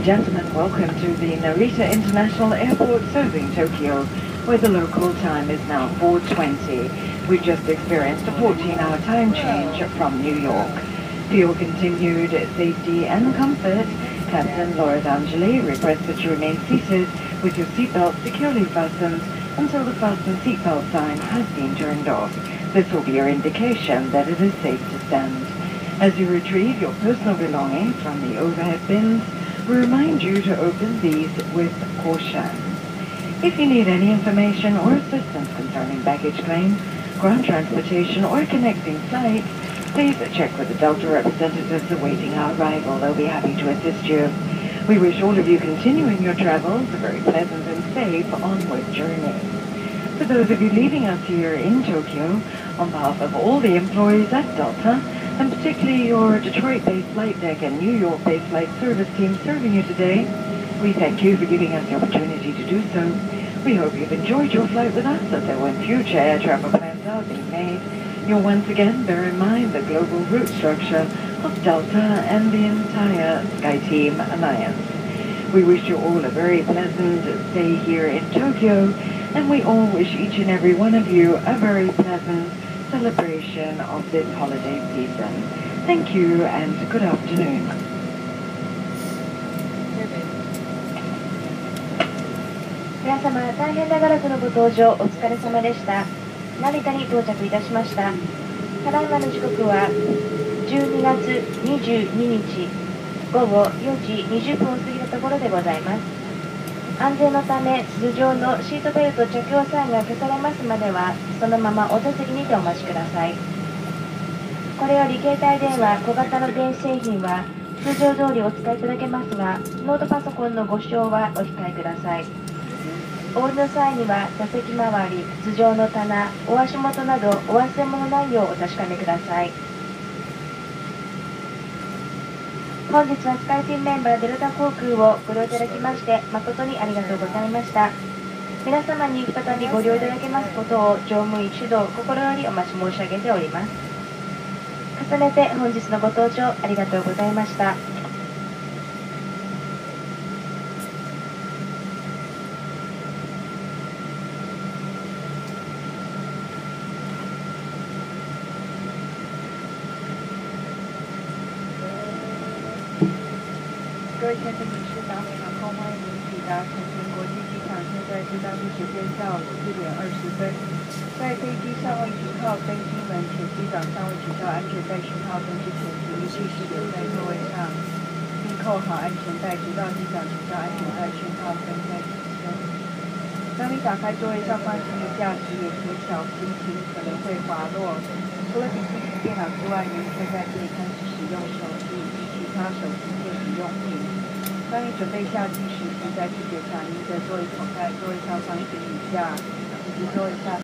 gentlemen, welcome to the Narita International Airport serving Tokyo, where the local time is now 4:20. We've just experienced a 14-hour time change from New York. For your continued safety and comfort, Captain Laura D'Angeli requests that you remain seated with your seatbelt securely fastened until the fasten seatbelt sign has been turned off. This will be your indication that it is safe to stand. As you retrieve your personal belongings from the overhead bins, we remind you to open these with caution. If you need any information or assistance concerning baggage claims, ground transportation, or connecting flights, please check with the Delta representatives awaiting our arrival. They'll be happy to assist you. We wish all of you continuing your travels a very pleasant and safe onward journey. For those of you leaving us here in Tokyo, on behalf of all the employees at Delta, and particularly your Detroit-based flight deck and New York-based flight service team serving you today, we thank you for giving us the opportunity to do so. We hope you've enjoyed your flight with us, as there when future air travel plans are being made. You'll once again bear in mind the global route structure of Delta and the entire SkyTeam Alliance. We wish you all a very pleasant stay here in Tokyo, and we all wish each and every one of you a very pleasant celebration of this holiday season. Thank you and good afternoon. 皆様、大変長らくのご搭乗お疲れ様でした。成田に到着いたしました。ただいまの時刻は12月22日午後4時20分を過ぎたところでございます。安全のため通常のシートベルト着用サインが消されますまではそのままお座席にてお待ちください。これより携帯電話小型の電子製品は通常通りお使いいただけますが、ノートパソコンのご使用はお控えください。お降りの際には座席周り、頭上の棚、お足元などお忘れ物ないようお確かめください。本日はスカイティンメンバーデルタ航空をご利用いただきまして誠にありがとうございました。皆様に再びご利用いただけますことを乗務員主導心よりお待ち申し上げております。重ねて本日のご搭乗ありがとうございました。各位先生女士，达美航空欢迎您抵达成田国际机场，现在是当地时间下午4点20分。在飞机尚未停靠登机门前，机长尚未取消安全带讯号灯之前，请您继续留在座位上，并扣好安全带，直到机长取消安全带讯号灯再起身。当你打开座位上放行李架时，也请小心，可能会滑落。除了笔记本电脑之外，您可以在这里开始使用手机以及其他手机电子用品。当你准备下机时，请在地铁上您的座椅口袋座位上放行李架，以及座位下。